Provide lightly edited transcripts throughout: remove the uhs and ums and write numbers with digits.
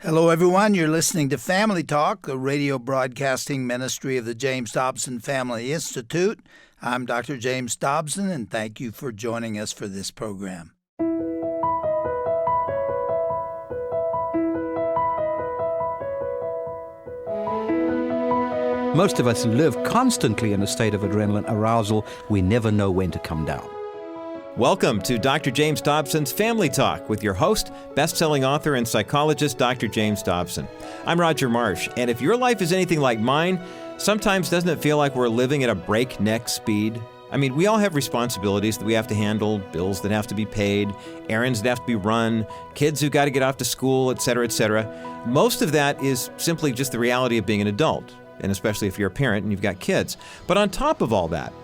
Hello, everyone. You're listening to Family Talk, a radio broadcasting ministry of the James Dobson Family Institute. I'm Dr. James Dobson, and thank you for joining us for this program. Most of us live constantly in a state of adrenaline arousal. We never know when to come down. Welcome to Dr. James Dobson's Family Talk with your host, best-selling author and psychologist, Dr. James Dobson. I'm Roger Marsh, and if your life is anything like mine, sometimes doesn't it feel like we're living at a breakneck speed? I mean, we all have responsibilities that we have to handle, bills that have to be paid, errands that have to be run, kids who got to get off to school, etc., etc. Most of that is simply just the reality of being an adult, and especially if you're a parent and you've got kids. But on top of all that,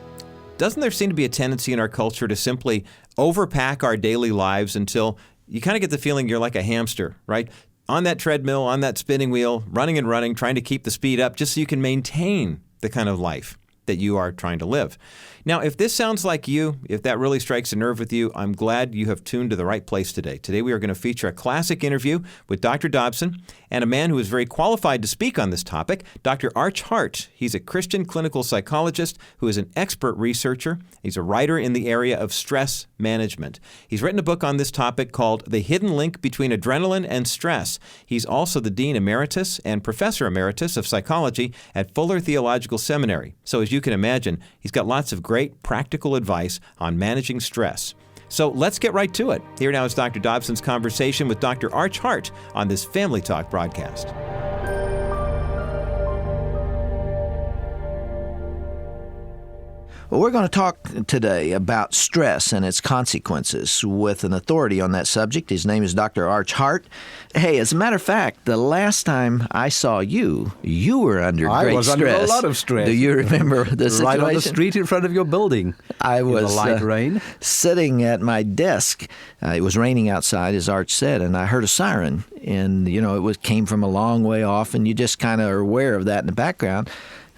doesn't there seem to be a tendency in our culture to simply overpack our daily lives until you kind of get the feeling you're like a hamster, right? On that treadmill, on that spinning wheel, running and running, trying to keep the speed up just so you can maintain the kind of life that you are trying to live. Now, if this sounds like you, if that really strikes a nerve with you, I'm glad you have tuned to the right place today. Today we are going to feature a classic interview with Dr. Dobson and a man who is very qualified to speak on this topic, Dr. Arch Hart. He's a Christian clinical psychologist who is an expert researcher. He's a writer in the area of stress management. He's written a book on this topic called The Hidden Link Between Adrenaline and Stress. He's also the Dean Emeritus and Professor Emeritus of Psychology at Fuller Theological Seminary. So as you can imagine, he's got lots of great practical advice on managing stress. So let's get right to it. Here now is Dr. Dobson's conversation with Dr. Arch Hart on this Family Talk broadcast. Well, we're going to talk today about stress and its consequences with an authority on that subject. His name is Dr. Arch Hart. Hey, as a matter of fact, the last time I saw you, you were under great stress. I was under a lot of stress. Do you remember the situation? Right on the street in front of your building. I was in the light rain. Sitting at my desk. It was raining outside, as Arch said, and I heard a siren. And, it came from a long way off, and you just kind of are aware of that in the background.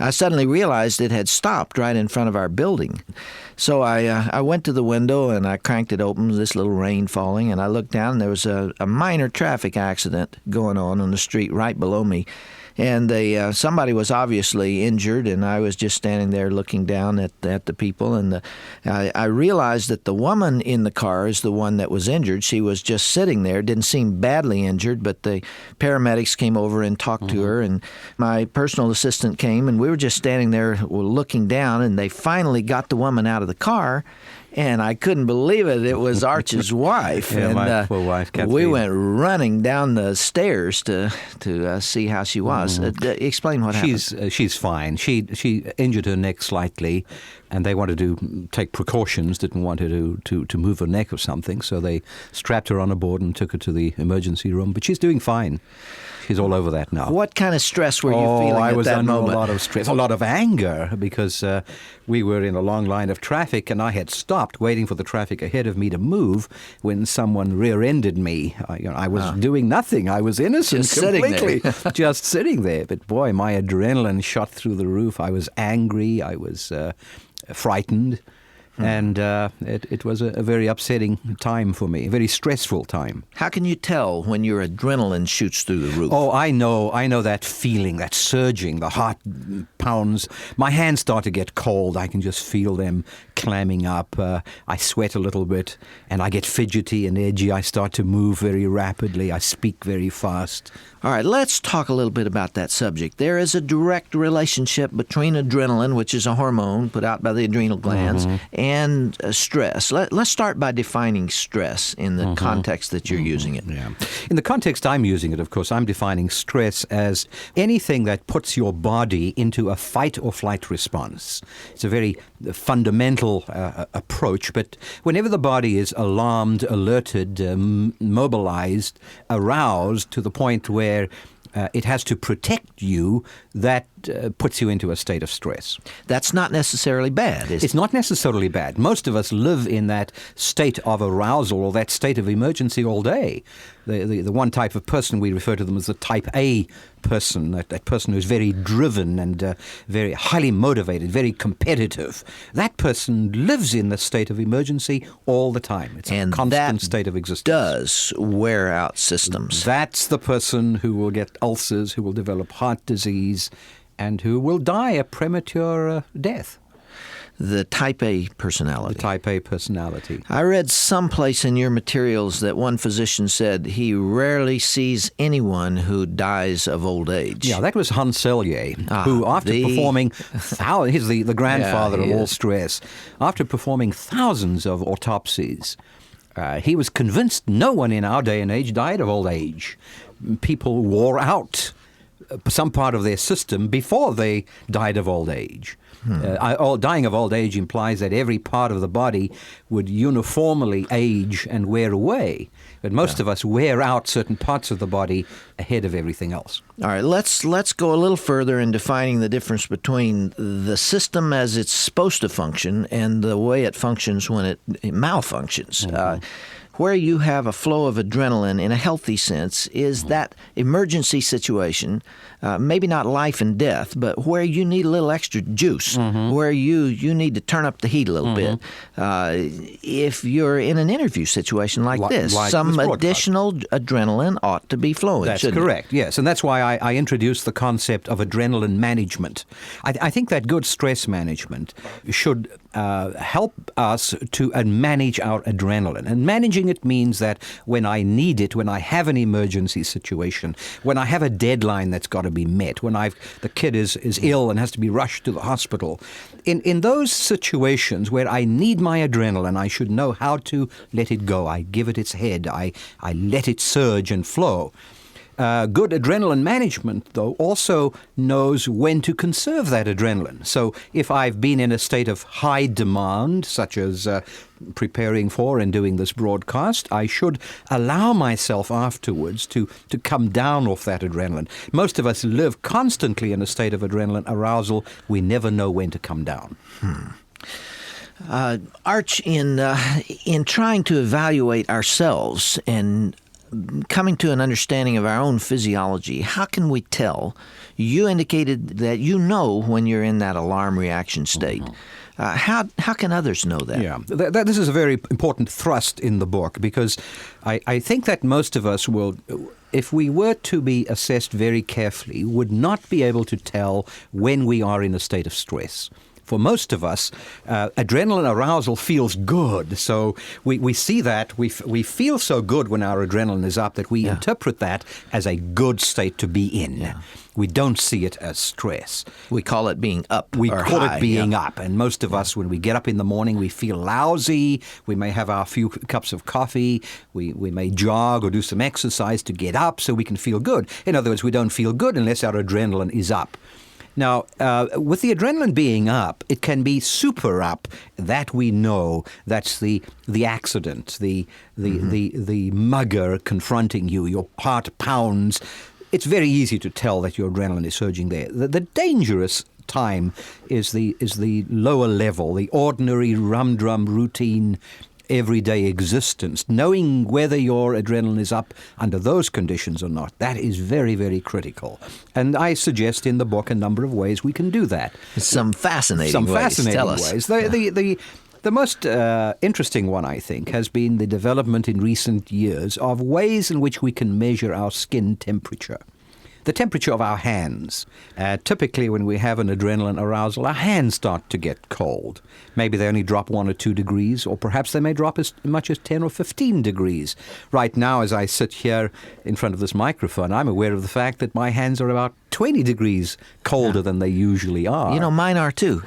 I suddenly realized it had stopped right in front of our building. So I went to the window and I cranked it open, this little rain falling, and I looked down and there was a minor traffic accident going on the street right below me. And somebody was obviously injured, and I was just standing there looking down at the people. And I realized that the woman in the car is the one that was injured. She was just sitting there, didn't seem badly injured, but the paramedics came over and talked to her. And my personal assistant came, and we were just standing there looking down, and they finally got the woman out of the car. And I couldn't believe it. It was Arch's wife. Yeah, and my poor wife, Kathleen. We went running down the stairs to see how she was. Explain what happened. She's fine. She injured her neck slightly, and they wanted to take precautions, didn't want her to move her neck or something, so they strapped her on a board and took her to the emergency room. But she's doing fine. She's all over that now. What kind of stress were you feeling at that moment? I was under a lot of stress, a lot of anger, because we were in a long line of traffic, and I had stopped waiting for the traffic ahead of me to move when someone rear-ended me. I was doing nothing. I was innocent completely. Just sitting there. But boy, my adrenaline shot through the roof. I was angry. I was frightened. And it was a very upsetting time for me, a very stressful time. How can you tell when your adrenaline shoots through the roof? Oh, I know that feeling, that surging, the heart pounds. My hands start to get cold. I can just feel them clamming up. I sweat a little bit, and I get fidgety and edgy. I start to move very rapidly. I speak very fast. All right, let's talk a little bit about that subject. There is a direct relationship between adrenaline, which is a hormone put out by the adrenal glands, and stress. Let's start by defining stress in the context that you're using it. Yeah. In the context I'm using it, of course, I'm defining stress as anything that puts your body into a fight or flight response. It's a very fundamental approach, but whenever the body is alarmed, alerted, mobilized, aroused to the point where it has to protect you, that puts you into a state of stress. That's not necessarily bad, is it? It's not necessarily bad. Most of us live in that state of arousal or that state of emergency all day. The one type of person, we refer to them as the type A person, that person who's very driven and very highly motivated, very competitive. That person lives in the state of emergency all the time. It's a constant state of existence. Does wear out systems. That's the person who will get ulcers, who will develop heart disease, and who will die a premature death. The type A personality. The type A personality. I read someplace in your materials that one physician said he rarely sees anyone who dies of old age. Yeah, that was Hans Selye, who after performing, he's the grandfather of all stress, after performing thousands of autopsies, he was convinced no one in our day and age died of old age. People wore out some part of their system before they died of old age. Dying of old age implies that every part of the body would uniformly age and wear away. But most of us wear out certain parts of the body ahead of everything else. All right, let's go a little further in defining the difference between the system as it's supposed to function and the way it functions when it malfunctions. Mm-hmm. Where you have a flow of adrenaline in a healthy sense is that emergency situation, maybe not life and death, but where you need a little extra juice, where you need to turn up the heat a little bit. If you're in an interview situation like this, some additional adrenaline ought to be flowing. That's correct, yes. And that's why I introduced the concept of adrenaline management. I think that good stress management should help us to manage our adrenaline. And managing it means that when I need it, when I have an emergency situation, when I have a deadline that's got to be met, when the kid is ill and has to be rushed to the hospital, in those situations where I need my adrenaline, I should know how to let it go. I give it its head. I let it surge and flow. Good adrenaline management, though, also knows when to conserve that adrenaline. So if I've been in a state of high demand, such as preparing for and doing this broadcast, I should allow myself afterwards to come down off that adrenaline. Most of us live constantly in a state of adrenaline arousal. We never know when to come down. Arch, in trying to evaluate ourselves and coming to an understanding of our own physiology, how can we tell? You indicated that you know when you're in that alarm reaction state. How can others know that? Yeah, this is a very important thrust in the book, because I think that most of us will, if we were to be assessed very carefully, would not be able to tell when we are in a state of stress. For most of us, adrenaline arousal feels good. So we see that. We feel so good when our adrenaline is up that we interpret that as a good state to be in. Yeah. We don't see it as stress. We call it being up. We call it being up. And most of us, when we get up in the morning, we feel lousy. We may have our few cups of coffee. We may jog or do some exercise to get up so we can feel good. In other words, we don't feel good unless our adrenaline is up. Now, with the adrenaline being up, it can be super up. That we know. That's the accident, the mugger confronting you. Your heart pounds. It's very easy to tell that your adrenaline is surging there. The dangerous time is the lower level, the ordinary rumdrum routine everyday existence. Knowing whether your adrenaline is up under those conditions or not, that is very, very critical. And I suggest in the book a number of ways we can do that. Some fascinating ways. Tell us. The most interesting one, I think, has been the development in recent years of ways in which we can measure our skin temperature. The temperature of our hands. Typically, when we have an adrenaline arousal, our hands start to get cold. Maybe they only drop 1 or 2 degrees, or perhaps they may drop as much as 10 or 15 degrees. Right now, as I sit here in front of this microphone, I'm aware of the fact that my hands are about 20 degrees colder than they usually are. You know, mine are too.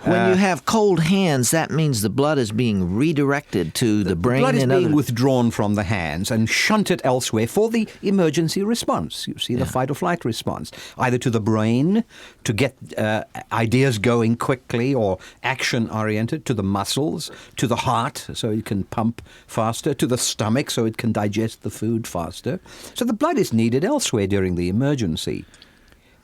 When you have cold hands, that means the blood is being redirected to the brain. The blood is being withdrawn from the hands and shunted elsewhere for the emergency response. You see, the fight or flight response, either to the brain to get ideas going quickly or action-oriented, to the muscles, to the heart so it can pump faster, to the stomach so it can digest the food faster. So the blood is needed elsewhere during the emergency.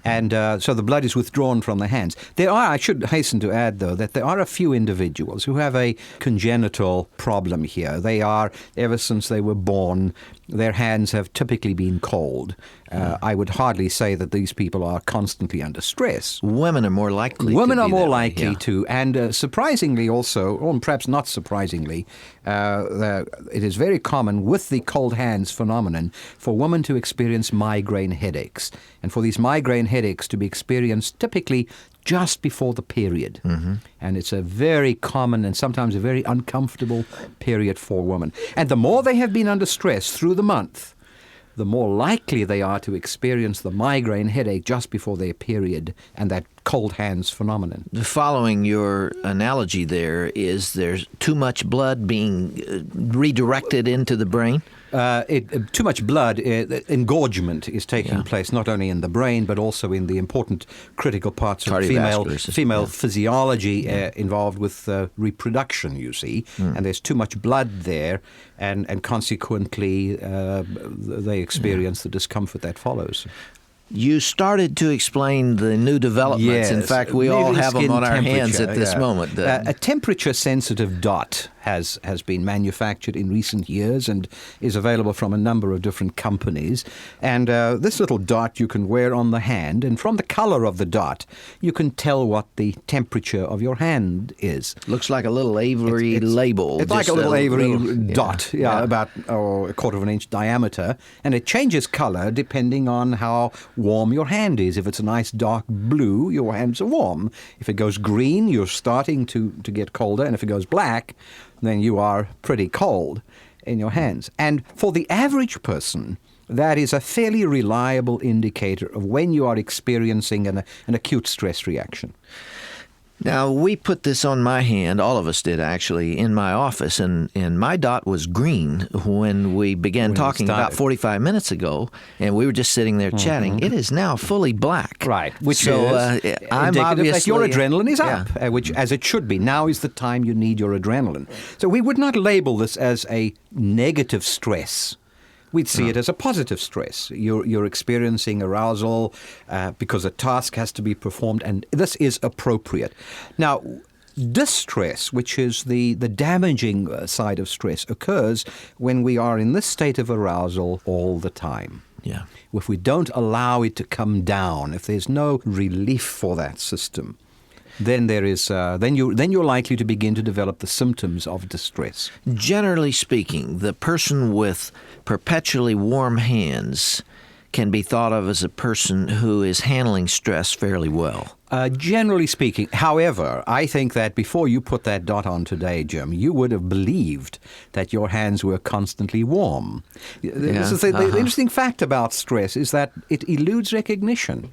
And so the blood is withdrawn from the hands. I should hasten to add, though, that there are a few individuals who have a congenital problem here. They are, ever since they were born, their hands have typically been cold. I would hardly say that these people are constantly under stress. Women are more likely Women to are be more that way, likely yeah. to, and surprisingly also, or perhaps not surprisingly, it is very common with the cold hands phenomenon for women to experience migraine headaches, and for these migraine headaches to be experienced typically just before the period. Mm-hmm. And it's a very common and sometimes a very uncomfortable period for women. And the more they have been under stress through the month, the more likely they are to experience the migraine headache just before their period and that cold hands phenomenon. Following your analogy there's too much blood being redirected into the brain? Too much blood, engorgement is taking place not only in the brain but also in the important critical parts of female physiology involved with reproduction, you see. And there's too much blood there, and consequently they experience the discomfort that follows. You started to explain the new developments. Yes. In fact, we all have them on our hands at this moment. A temperature-sensitive dot has been manufactured in recent years and is available from a number of different companies. And this little dot you can wear on the hand, and from the color of the dot, you can tell what the temperature of your hand is. Looks like a little Avery label. It's like a little Avery dot, about a quarter of an inch diameter, and it changes color depending on how warm your hand is. If it's a nice dark blue, your hands are warm. If it goes green, you're starting to get colder, and if it goes black, then you are pretty cold in your hands. And for the average person, that is a fairly reliable indicator of when you are experiencing an acute stress reaction. Now, we put this on my hand, all of us did actually, in my office, and my dot was green when we began talking about 45 minutes ago, and we were just sitting there chatting. It is now fully black. Right, which is I'm obviously that your adrenaline is yeah. up, which as it should be. Now is the time you need your adrenaline. So we would not label this as a negative stress. We'd see it as a positive stress. You're experiencing arousal because a task has to be performed, and this is appropriate. Now, distress, which is the damaging side of stress, occurs when we are in this state of arousal all the time. Yeah. If we don't allow it to come down, if there's no relief for that system, then there is then you're likely to begin to develop the symptoms of distress. Generally speaking, the person with perpetually warm hands can be thought of as a person who is handling stress fairly well. Generally speaking. However, I think that before you put that dot on today, Jim, you would have believed that your hands were constantly warm. This is the interesting fact about stress is that it eludes recognition.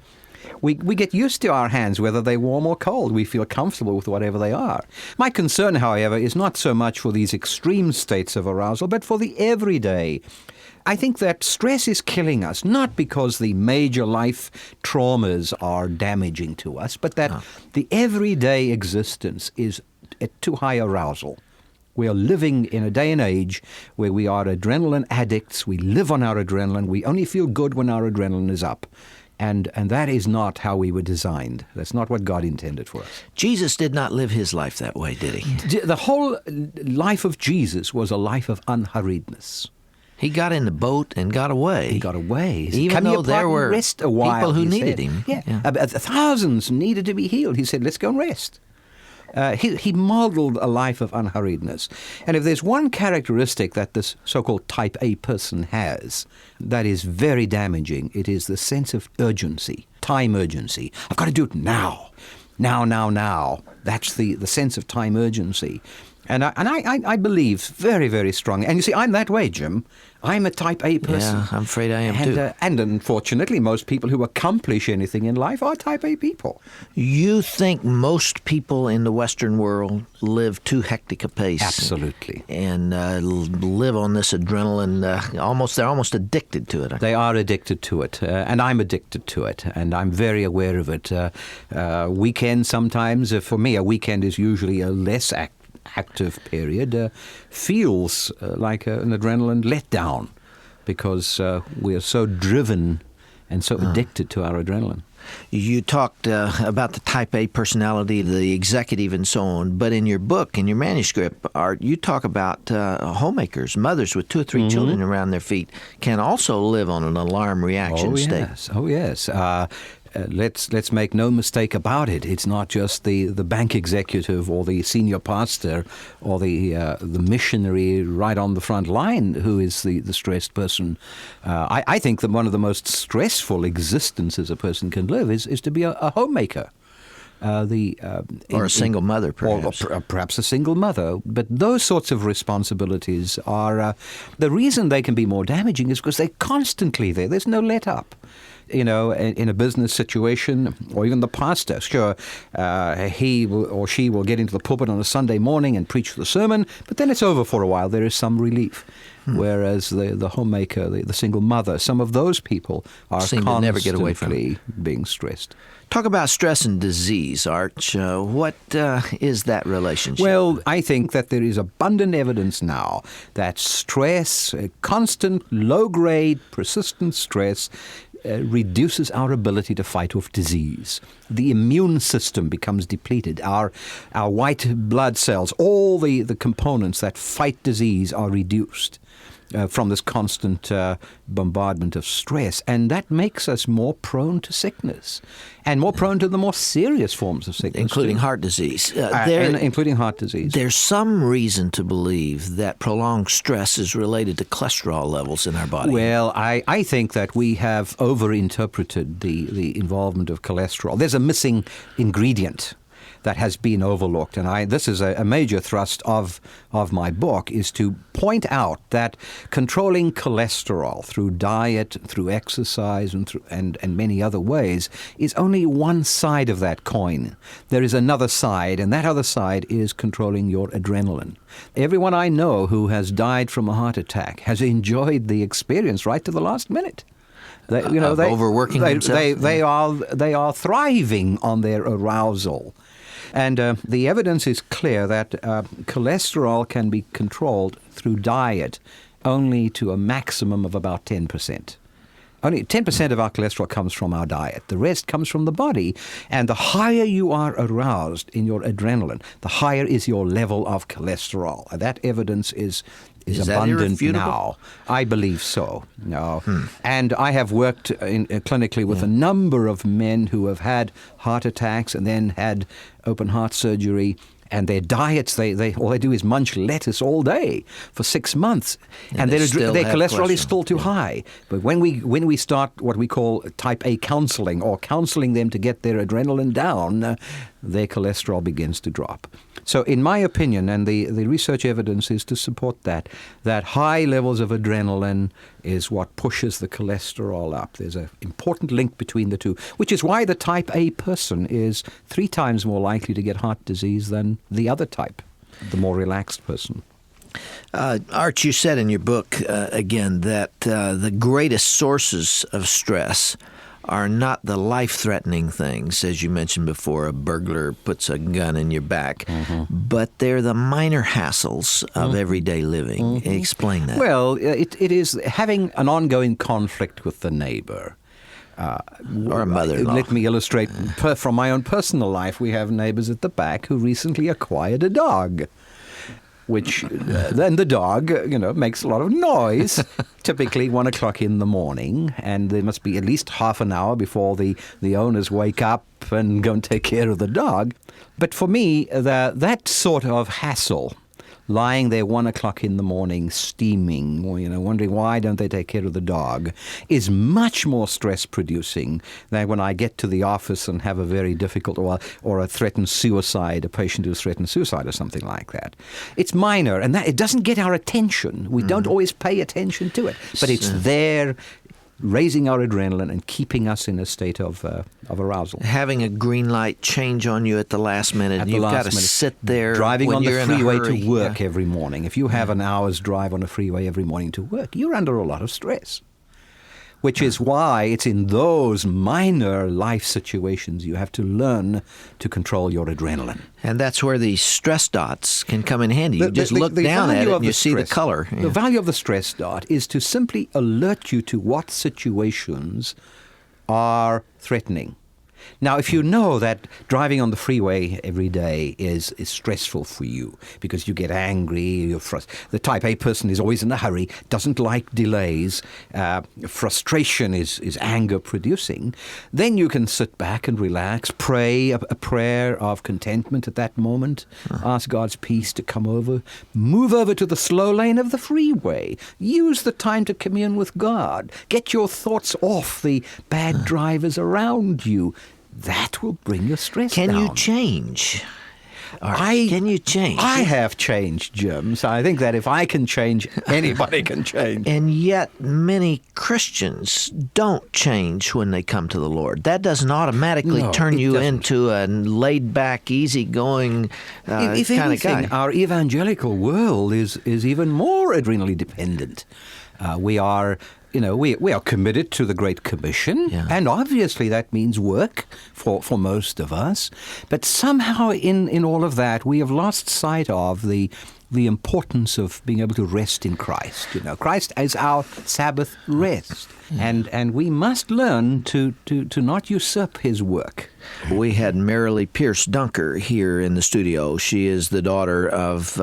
We get used to our hands, whether they're warm or cold. We feel comfortable with whatever they are. My concern, however, is not so much for these extreme states of arousal, but for the everyday. I think that stress is killing us, not because the major life traumas are damaging to us, but that the everyday existence is at too high arousal. We are living in a day and age where we are adrenaline addicts. We live on our adrenaline. We only feel good when our adrenaline is up. And that is not how we were designed. That's not what God intended for us. Jesus did not live his life that way, did he? The whole life of Jesus was a life of unhurriedness. He got in the boat and got away. He got away. Even though there were rest a while, people who he needed said. him. Yeah. Thousands needed to be healed. He said, let's go and rest. He modeled a life of unhurriedness. And if there's one characteristic that this so-called type A person has that is very damaging, it is the sense of urgency, time urgency. I've got to do it now. Now. That's the sense of time urgency. And I believe very, very strongly. And you see, I'm that way, Jim. I'm a type A person. Yeah, I'm afraid I am too. And unfortunately, most people who accomplish anything in life are type A people. You think most people in the Western world live too hectic a pace? Absolutely. And live on this adrenaline. They're almost addicted to it. They are addicted to it, and I'm addicted to it, and I'm very aware of it. Weekends sometimes, for me, a weekend is usually a less active period, feels like an adrenaline letdown because we are so driven and so addicted to our adrenaline. You talked about the type A personality, the executive, and so on. But in your book, in your manuscript, Art, you talk about homemakers, mothers with 2 or 3 children around their feet, can also live on an alarm reaction state. Oh, yes. Let's make no mistake about it. It's not just the bank executive or the senior pastor or the missionary right on the front line who is the stressed person. I think that one of the most stressful existences a person can live is to be a homemaker. Or a single mother, perhaps. Or perhaps a single mother. But those sorts of responsibilities are, the reason they can be more damaging is because they're constantly there. There's no let up. In a business situation, or even the pastor, sure, he or she will get into the pulpit on a Sunday morning and preach the sermon, but then it's over for a while. There is some relief. Whereas the homemaker, the single mother, some of those people are constantly never get away from it. Being stressed. Talk about stress and disease, Arch. What is that relationship? Well, I think that there is abundant evidence now that stress, constant, low-grade, persistent stress, reduces our ability to fight off disease. The immune system becomes depleted. Our white blood cells, all the components that fight disease are reduced from this constant bombardment of stress. And that makes us more prone to sickness and more prone to the more serious forms of sickness. Including heart disease. Including heart disease. There's some reason to believe that prolonged stress is related to cholesterol levels in our body. Well, I think that we have overinterpreted the involvement of cholesterol. There's a missing ingredient that has been overlooked. And this is a major thrust of my book, is to point out that controlling cholesterol through diet, through exercise, and many other ways is only one side of that coin. There is another side, and that other side is controlling your adrenaline. Everyone I know who has died from a heart attack has enjoyed the experience right to the last minute. Overworking themselves. They are thriving on their arousal. And the evidence is clear that cholesterol can be controlled through diet only to a maximum of about 10%. Only 10% of our cholesterol comes from our diet. The rest comes from the body. And the higher you are aroused in your adrenaline, the higher is your level of cholesterol. That evidence is abundant now. I believe so. No. And I have worked clinically with a number of men who have had heart attacks and then had open heart surgery. And their diets, all they do is munch lettuce all day for 6 months, and their cholesterol is still too high. But when we start what we call type A counseling, or counseling them to get their adrenaline down, their cholesterol begins to drop. So in my opinion, and the research evidence is to support that high levels of adrenaline is what pushes the cholesterol up. There's an important link between the two, which is why the type A person is 3 times more likely to get heart disease than the other type, the more relaxed person. Art, you said in your book, again, that the greatest sources of stress are not the life-threatening things, as you mentioned before, a burglar puts a gun in your back, but they're the minor hassles of everyday living. Explain that. Well, it is having an ongoing conflict with the neighbor. Or a mother-in-law. Let me illustrate from my own personal life. We have neighbors at the back who recently acquired a dog, which then the dog, makes a lot of noise, typically 1 o'clock in the morning, and there must be at least half an hour before the owners wake up and go and take care of the dog. But for me, that sort of hassle, lying there 1 o'clock in the morning, steaming, or, wondering why don't they take care of the dog, is much more stress-producing than when I get to the office and have a very difficult or a threatened suicide, a patient who's threatened suicide or something like that. It's minor, and that it doesn't get our attention. We don't always pay attention to it, but it's there, raising our adrenaline and keeping us in a state of arousal. Having a green light change on you at the last minute, and you've got to sit there driving when on you're the freeway in a hurry. to work every morning. If you have an hour's drive on a freeway every morning to work, you're under a lot of stress. Which is why it's in those minor life situations you have to learn to control your adrenaline. And that's where the stress dots can come in handy. You just look down at it and you see the color. The value of the stress dot is to simply alert you to what situations are threatening. Now, if you know that driving on the freeway every day is stressful for you because you get angry, the type A person is always in a hurry, doesn't like delays, frustration is anger producing, then you can sit back and relax, pray a prayer of contentment at that moment, ask God's peace to come over, move over to the slow lane of the freeway, use the time to commune with God, get your thoughts off the bad drivers around you. That will bring your stress down. Can you change? Can you change? I have changed, Jim. So I think that if I can change, anybody can change. And yet many Christians don't change when they come to the Lord. That doesn't automatically turn you into a laid-back, easy-going kind of guy. Our evangelical world is even more adrenally dependent. We are committed to the Great Commission, and obviously that means work for most of us. But somehow in all of that, we have lost sight of the importance of being able to rest in Christ. Christ is our Sabbath rest, and we must learn to not usurp His work. We had Marilee Pierce Dunker here in the studio. She is the daughter of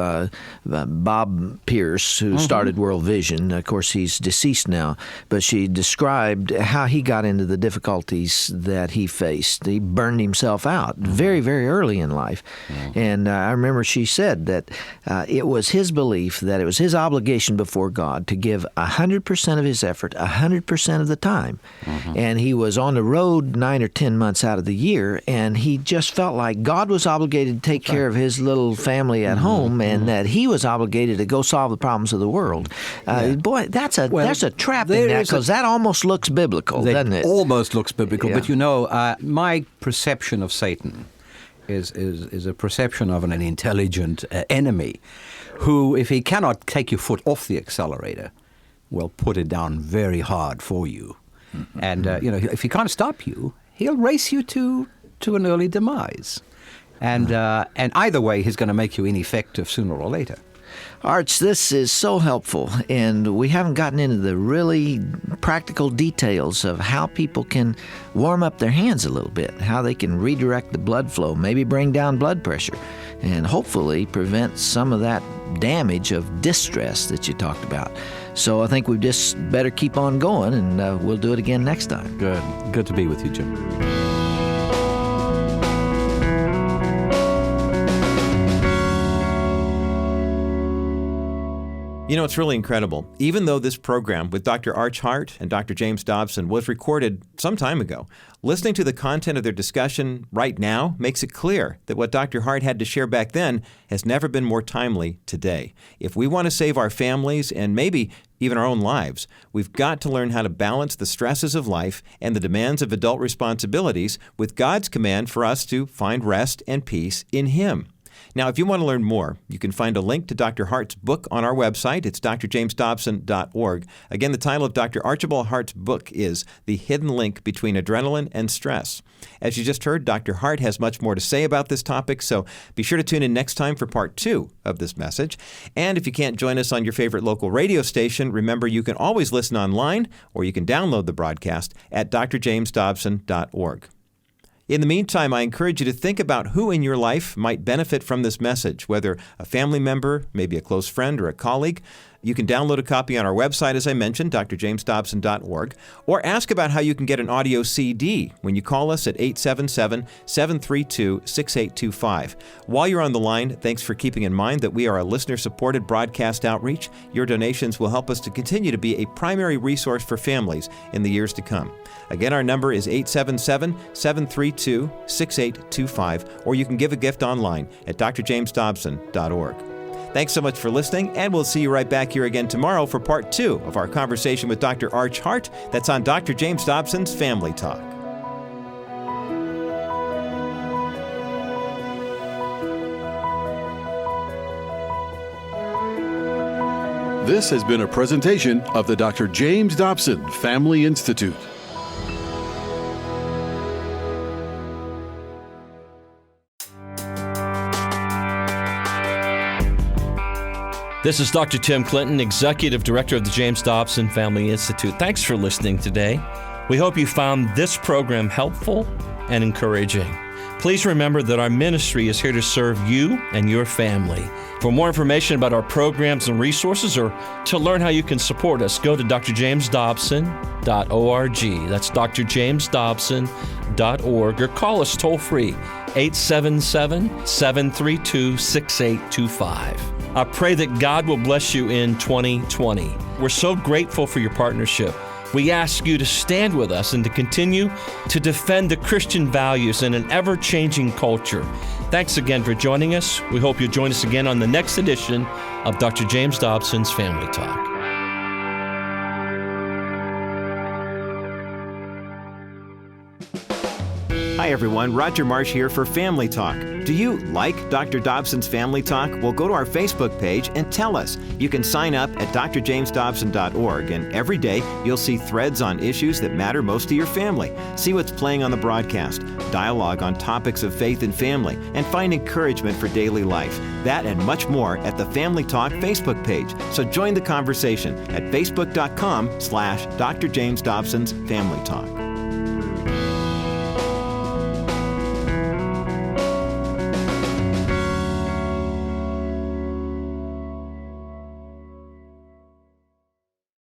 Bob Pierce, who started World Vision. Of course, he's deceased now, but she described how he got into the difficulties that he faced. He burned himself out very, very early in life. And I remember she said that it was his belief that it was his obligation before God to give 100% of his effort, 100% of the time. And he was on the road 9 or 10 months out of the year, and he just felt like God was obligated to take care of his little family at home, and that he was obligated to go solve the problems of the world. Boy, there's a trap in that, because that almost looks biblical, doesn't it? Almost looks biblical, but my perception of Satan is a perception of an intelligent enemy who, if he cannot take your foot off the accelerator, will put it down very hard for you. And if he can't stop you, he'll race you to an early demise. And either way, he's going to make you ineffective sooner or later. Arch, this is so helpful, and we haven't gotten into the really practical details of how people can warm up their hands a little bit, how they can redirect the blood flow, maybe bring down blood pressure, and hopefully prevent some of that damage of distress that you talked about. So I think we just better keep on going, and we'll do it again next time. Good to be with you, Jim. It's really incredible. Even though this program with Dr. Arch Hart and Dr. James Dobson was recorded some time ago, listening to the content of their discussion right now makes it clear that what Dr. Hart had to share back then has never been more timely today. If we want to save our families and maybe even our own lives, we've got to learn how to balance the stresses of life and the demands of adult responsibilities with God's command for us to find rest and peace in Him. Now, if you want to learn more, you can find a link to Dr. Hart's book on our website. It's drjamesdobson.org. Again, the title of Dr. Archibald Hart's book is The Hidden Link Between Adrenaline and Stress. As you just heard, Dr. Hart has much more to say about this topic, so be sure to tune in next time for part 2 of this message. And if you can't join us on your favorite local radio station, remember you can always listen online, or you can download the broadcast at drjamesdobson.org. In the meantime, I encourage you to think about who in your life might benefit from this message, whether a family member, maybe a close friend, or a colleague. You can download a copy on our website, as I mentioned, drjamesdobson.org, or ask about how you can get an audio CD when you call us at 877-732-6825. While you're on the line, thanks for keeping in mind that we are a listener-supported broadcast outreach. Your donations will help us to continue to be a primary resource for families in the years to come. Again, our number is 877-732-6825, or you can give a gift online at drjamesdobson.org. Thanks so much for listening, and we'll see you right back here again tomorrow for part 2 of our conversation with Dr. Arch Hart. That's on Dr. James Dobson's Family Talk. This has been a presentation of the Dr. James Dobson Family Institute. This is Dr. Tim Clinton, Executive Director of the James Dobson Family Institute. Thanks for listening today. We hope you found this program helpful and encouraging. Please remember that our ministry is here to serve you and your family. For more information about our programs and resources, or to learn how you can support us, go to drjamesdobson.org. That's drjamesdobson.org, or call us toll-free, 877-732-6825. I pray that God will bless you in 2020. We're so grateful for your partnership. We ask you to stand with us and to continue to defend the Christian values in an ever-changing culture. Thanks again for joining us. We hope you'll join us again on the next edition of Dr. James Dobson's Family Talk. Hi everyone, Roger Marsh here for Family Talk. Do you like Dr. Dobson's Family Talk? Well, go to our Facebook page and tell us. You can sign up at drjamesdobson.org, and every day you'll see threads on issues that matter most to your family. See what's playing on the broadcast, dialogue on topics of faith and family, and find encouragement for daily life. That and much more at the Family Talk Facebook page. So join the conversation at facebook.com/Dr. James Dobson's Family Talk.